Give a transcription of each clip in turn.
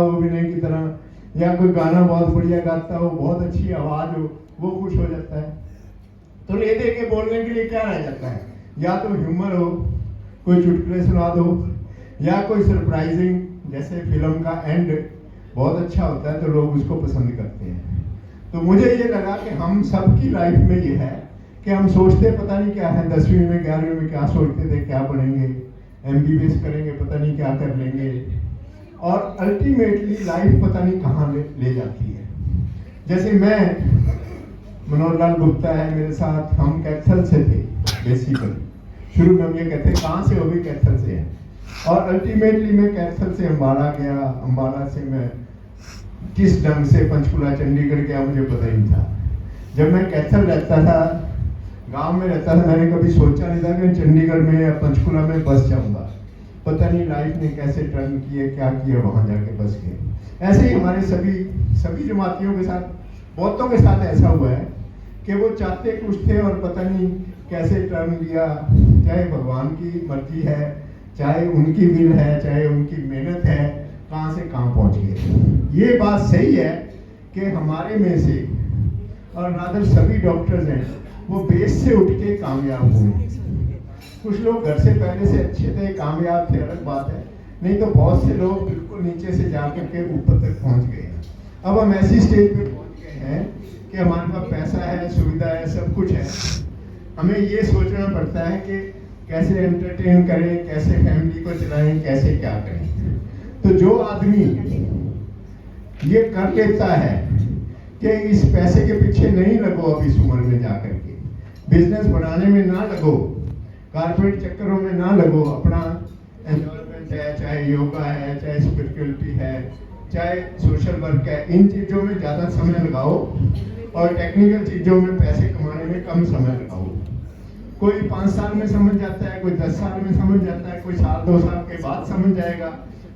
अभिनय की तरह, या कोई गाना बहुत बढ़िया गाता हो, बहुत अच्छी आवाज हो, वो खुश हो जाता है। तो ले दे के बोलने के लिए क्या रह जाता है, या तो ह्यूमर हो, कोई चुटकुले सुना दो, या कोई सरप्राइजिंग, जैसे फिल्म का एंड बहुत अच्छा होता है तो लोग उसको पसंद करते हैं। तो मुझे ये लगा कि हम सबकी लाइफ में ये है कि हम सोचते पता नहीं क्या है, 10वीं में 11वीं में क्या सोचते थे, क्या बनेंगे, MBBS करेंगे, पता नहीं क्या कर लेंगे, और अल्टीमेटली लाइफ पता नहीं कहाँ ले जाती है। जैसे मैं, मनोहर लाल गुप्ता है मेरे साथ, हम कैथल से थे बेसिकली, शुरू में हम ये कहते हैं कहाँ से हो भी, कैथल से है, और अल्टीमेटली मैं कैथल से अम्बाला गया, अम्बाला से मैं किस ढंग से पंचकुला चंडीगढ़ गया मुझे पता ही नहीं था। जब मैं कैथल रहता था, गांव में रहता था, मैंने कभी सोचा नहीं था कि चंडीगढ़ में या पंचकुला में बस जाऊंगा। पता नहीं लाइफ ने कैसे टर्न किए, क्या किया, वहां जाके बस गए। ऐसे ही हमारे सभी जमातियों के साथ, बहुतों के साथ ऐसा हुआ है कि वो चाहते कुछ थे और पता नहीं कैसे टर्न लिया। चाहे भगवान की मर्जी है, चाहे उनकी विल है, चाहे उनकी मेहनत है, कहाँ से कहाँ पहुंच गए। ये बात सही है कि हमारे में से, और रादर सभी डॉक्टर्स हैं, वो बेस से उठ के कामयाब हुए। कुछ लोग घर से पहले से अच्छे थे, कामयाब थे, अलग बात है, नहीं तो बहुत से लोग बिल्कुल नीचे से जाकर के ऊपर तक पहुंच गए। अब हम ऐसी स्टेज पे पहुंच गए हैं कि हमारे पास पैसा है, सुविधा है, सब कुछ है। हमें ये सोचना पड़ता है कि कैसे एंटरटेन करें, कैसे फैमिली को चलाएं, कैसे क्या करें। तो जो आदमी ये कर लेता है कि इस पैसे के पीछे नहीं लगो, अब इस उम्र में जाकर के बिजनेस बढ़ाने में ना लगो, कारपोरेट चक्करों में ना लगो, अपना एंजॉयमेंट है, चाहे योगा है, चाहे स्पिरिचुअलिटी है, चाहे सोशल वर्क है, इन चीज़ों में ज़्यादा समय लगाओ और टेक्निकल चीज़ों में पैसे कमाने में कम समय लगाओ। कोई 5 साल में समझ जाता है, कोई 10 साल में समझ जाता है, कोई साल 2 साल के बाद समझ जाएगा,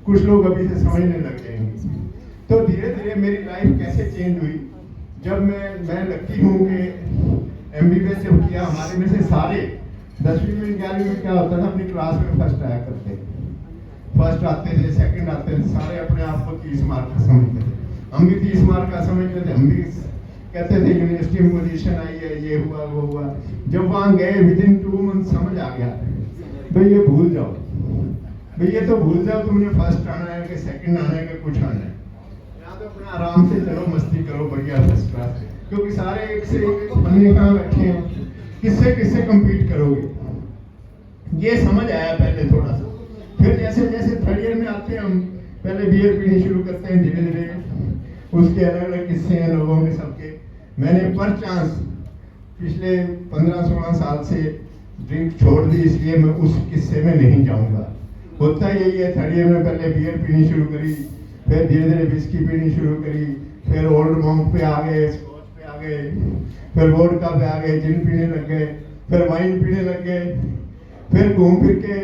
कुछ लोग अभी से समझने लग जाएंगे। तो धीरे धीरे मेरी लाइफ कैसे चेंज हुई, जब मैं लकी हूँ कि MBBS जब किया, हमारे में से सारे 10वीं में 11वीं में क्या होता था, अपनी क्लास में फर्स्ट आया करते थे, फर्स्ट आते थे, सेकंड आते थे, सारे अपने आप को 30 मार्क का समझते थे। हम भी 30 मार्क का समझते थे, हम भी कहते थे यूनिवर्सिटी में पोजीशन आई है, ये हुआ वो हुआ। जब वहाँ गए विदिन 2 मंथ समझ आ गया, भाई ये भूल जाओ, भाई ये तो भूल जाओ, तुमने फर्स्ट आना है कि सेकंड आना है कि कुछ आना है, यहाँ तो अपना आराम से चलो, मस्ती करो, बढ़िया फर्स्ट क्लास। क्योंकि सारे एक से एक बंदे कहाँ बैठे हैं, किससे कम्पीट करोगे, ये समझ आया पहले थोड़ा सा। फिर जैसे जैसे थर्ड ईयर में आते हैं, हम पहले बियर पीनी शुरू करते हैं धीरे धीरे, उसके अलग अलग किस्से हैं लोगों के सबके। मैंने पर चांस पिछले 15-16 साल से ड्रिंक छोड़ दी, इसलिए मैं उस किस्से में नहीं जाऊंगा। होता यही है, थर्ड ईयर में पहले बियर पीनी शुरू करी, फिर धीरे धीरे विस्की पीनी शुरू करी, फिर ओल्ड मॉन्क पे आ गए, स्कॉच पे आ गए, फिर वोडका पे आ गए, जिन पीने लग गए, फिर वाइन पीने लग गए, फिर घूम फिर के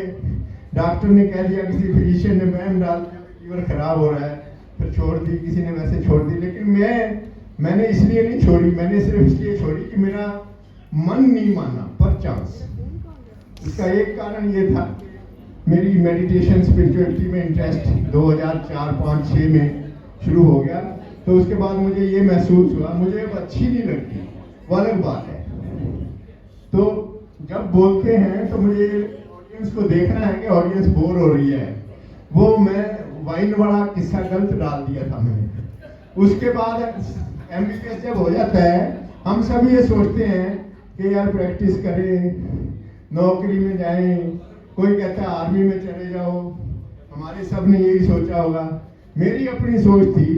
डॉक्टर ने कह दिया, किसी फिजिशियन ने मैम डाल दिया, लीवर खराब हो रहा है, फिर छोड़ दी, किसी ने वैसे छोड़ दी। लेकिन मैंने इसलिए नहीं छोड़ी, मैंने सिर्फ इसलिए छोड़ी कि मेरा मन नहीं माना, पर चांस। इसका एक कारण ये था, मेरी मेडिटेशन स्पिरिचुअलिटी में इंटरेस्ट 2004-5-6 में शुरू हो गया। तो उसके बाद मुझे ये महसूस हुआ, मुझे अब अच्छी नहीं लगती, वो अलग बात है। तो जब बोलते हैं तो मुझे ऑडियंस को देखना है कि ऑडियंस बोर हो रही है। वो मैं वाइन वाला किस्सा गलत डाल दिया था मैंने। उसके बाद MBBS जब हो जाता है, हम सब ये सोचते हैं कि यार प्रैक्टिस करें, नौकरी में जाएं, कोई कहता है आर्मी में चले जाओ, हमारे सब ने यही सोचा होगा। मेरी अपनी सोच थी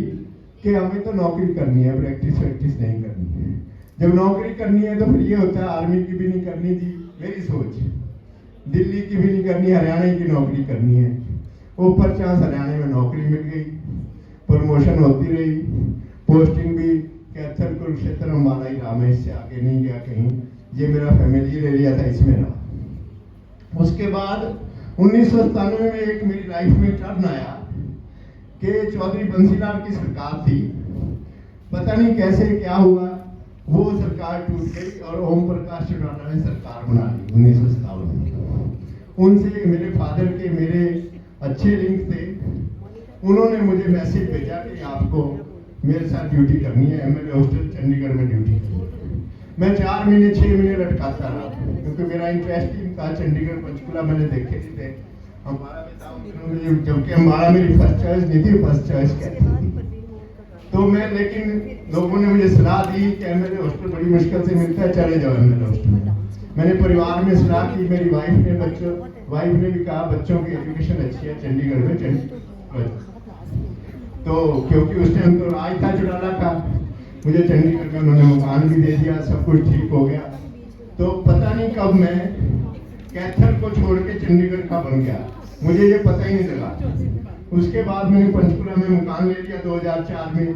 कि हमें तो नौकरी करनी है, प्रैक्टिस नहीं करनी है। जब नौकरी करनी है तो फिर ये होता है आर्मी की भी नहीं करनी थी मेरी सोच, दिल्ली की भी नहीं करनी, हरियाणा की नौकरी करनी है। ऊपर चांस हरियाणा में नौकरी मिल गई, प्रमोशन होती रही, पोस्टिंग भी कैथल, कुरुक्षेत्र, अम्बाला ही रहा, मैं इससे आगे नहीं गया कहीं। ये मेरा फैमिलियल एरिया था, इसमें रहा। उसके बाद 1997 में एक मेरी लाइफ में टर्न आया कि चौधरी बंसीलाल की सरकार थी, पता नहीं कैसे क्या हुआ, वो सरकार टूट गई और ओम प्रकाश चौटाला ने सरकार बना ली 1957 में। उनसे मेरे फादर के मेरे अच्छे लिंक थे, उन्होंने मुझे मैसेज भेजा कि आपको मेरे साथ ड्यूटी करनी है, एमएलए हॉस्टल चंडीगढ़ में ड्यूटी करनी है। मैं 4 महीने 6 महीने लटकाता रहा, क्योंकि मेरा इंटरेस्ट ही था। चंडीगढ़ पंचकुला मैंने देखे नहीं थे। हमारा भी था, जबकि हमारा मेरी फर्स्ट चॉइस नहीं थी, फर्स्ट चॉइस कहते तो मैं, लेकिन लोगों ने मुझे सलाह दी कि एमएलए हॉस्टल बड़ी मुश्किल से मिलता है, चले जाओ एमएलए हॉस्टल में। मैंने परिवार में सलाह की, मेरी वाइफ ने भी कहा बच्चों की एजुकेशन अच्छी है चंडीगढ़ में, तो क्योंकि उस टाइम तो राज था चुराला का, मुझे चंडीगढ़ में उन्होंने मकान भी दे दिया, सब कुछ ठीक हो गया। तो पता नहीं कब मैं कैथल को छोड़ के चंडीगढ़ का बन गया, मुझे ये पता ही नहीं लगा। उसके बाद मैंने पंचकुला में मकान ले लिया 2004 में।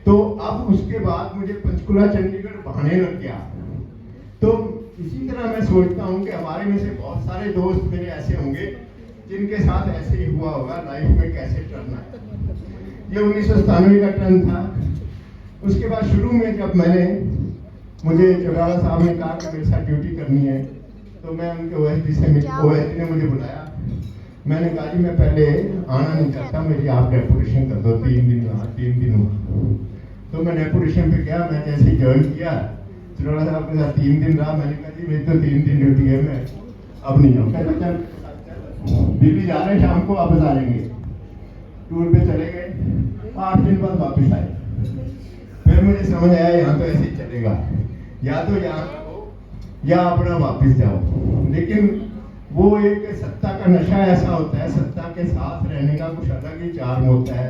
तो अब उसके बाद मुझे पंचकुला चंडीगढ़ बहाने लग गया। तो इसी तरह मैं सोचता हूँ कि हमारे में से बहुत सारे दोस्त मेरे ऐसे होंगे जिनके साथ ऐसे ही हुआ होगा, लाइफ में कैसे टर्न है। ये 1997 का टर्न था। उसके बाद शुरू में जब मुझे चौटाला साहब ने कहा कि मेरे साथ ड्यूटी करनी है, तो मैं उनके ओएसडी ने मुझे बुलाया। मैंने कहा जी मैं पहले आना नहीं चाहता, मेरी आप डेपुटेशन कर दो, 3 दिन वहाँ 3 दिन वहाँ। तो मैं डेपुटेशन पे गया। मैं जैसे ज्वाइन किया चौटाला साहब के साथ 3 दिन रहा। मैंने कहा जी मेरी तो 3 दिन ड्यूटी है, मैं अब नहीं आऊँ। कहते चल दिल्ली जा रहे हैं, शाम को वापस आ जाएंगे। टूर पे चले गए, 8 दिन बाद वापस आए। फिर मुझे समझ आया यहाँ तो ऐसे ही चलेगा, या तो यहाँ रहो या अपना वापस जाओ। लेकिन वो एक सत्ता का नशा ऐसा होता है, सत्ता के साथ रहने का कुछ अलग ही चार्म होता है।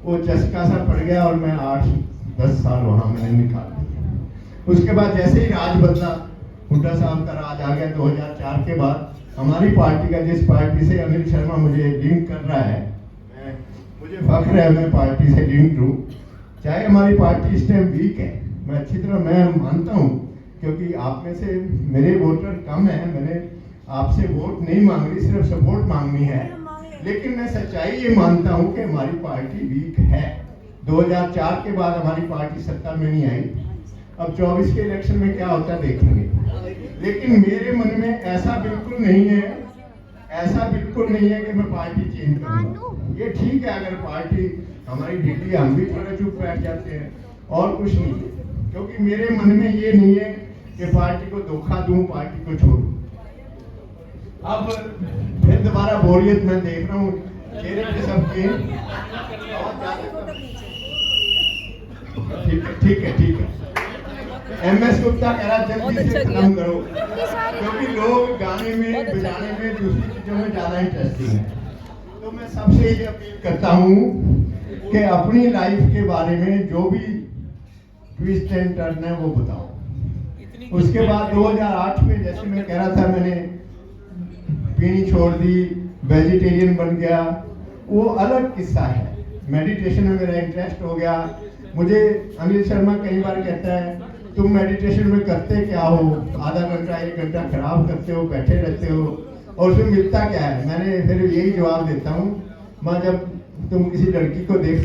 वो चस्का सा पड़ गया और मैं 8-10 साल वहाँ मैंने निकाल दिया। उसके बाद जैसे ही राज बदला, हुड्डा साहब का राज आ गया 2004 के बाद, हमारी पार्टी का, जिस पार्टी से अनिल शर्मा मुझे लिंक कर रहा है, मुझे फख्र है मैं पार्टी से लिंक हूँ। चाहे हमारी पार्टी इस टाइम वीक है, मैं अच्छी तरह मैं मानता हूँ, क्योंकि आप में से मेरे वोटर कम है, मैंने आपसे वोट नहीं मांग रही, सिर्फ सपोर्ट मांगनी है। लेकिन मैं सच्चाई ये मानता हूँ कि हमारी पार्टी वीक है। 2004 के बाद हमारी पार्टी सत्ता में नहीं आई। अब 24 के इलेक्शन में क्या होता है देखेंगे। लेकिन मेरे मन में ऐसा बिल्कुल नहीं है, ऐसा बिल्कुल नहीं है कि मैं पार्टी चेंज करूँगा। ये ठीक है अगर पार्टी हमारी ढीली, हम भी थोड़ा चुप बैठ जाते हैं, और कुछ नहीं है। क्योंकि मेरे मन में ये नहीं है कि पार्टी को धोखा दूं, पार्टी को छोड़ूं। अब फिर दोबारा बोरियत मैं देख रहा हूँ चेहरे पे सबके। ठीक है। MS गुप्ता कह रहा जल्दी से खत्म करो, क्योंकि लोग गाने में, बजाने में, दूसरी चीजों में ज्यादा इंटरेस्टिंग है। तो मैं सबसे ये अपील करता हूँ कि अपनी लाइफ के बारे में जो भी ट्विस्ट एंड टर्न है वो बताओ। उसके बाद 2008 में जैसे मैं कह रहा था, मैंने पीनी छोड़ दी, वेजिटेरियन बन गया, वो अलग किस्सा है। मेडिटेशन में मेरा इंटरेस्ट हो गया। मुझे अनिल शर्मा कई बार कहता है तुम मेडिटेशन में करते क्या हो, आधा घंटा 1 घंटा खराब करते हो, बैठे रहते हो, और उसमें मिलता क्या है। मैंने फिर यही जवाब देता हूँ, माँ जब तुम किसी लड़की को देख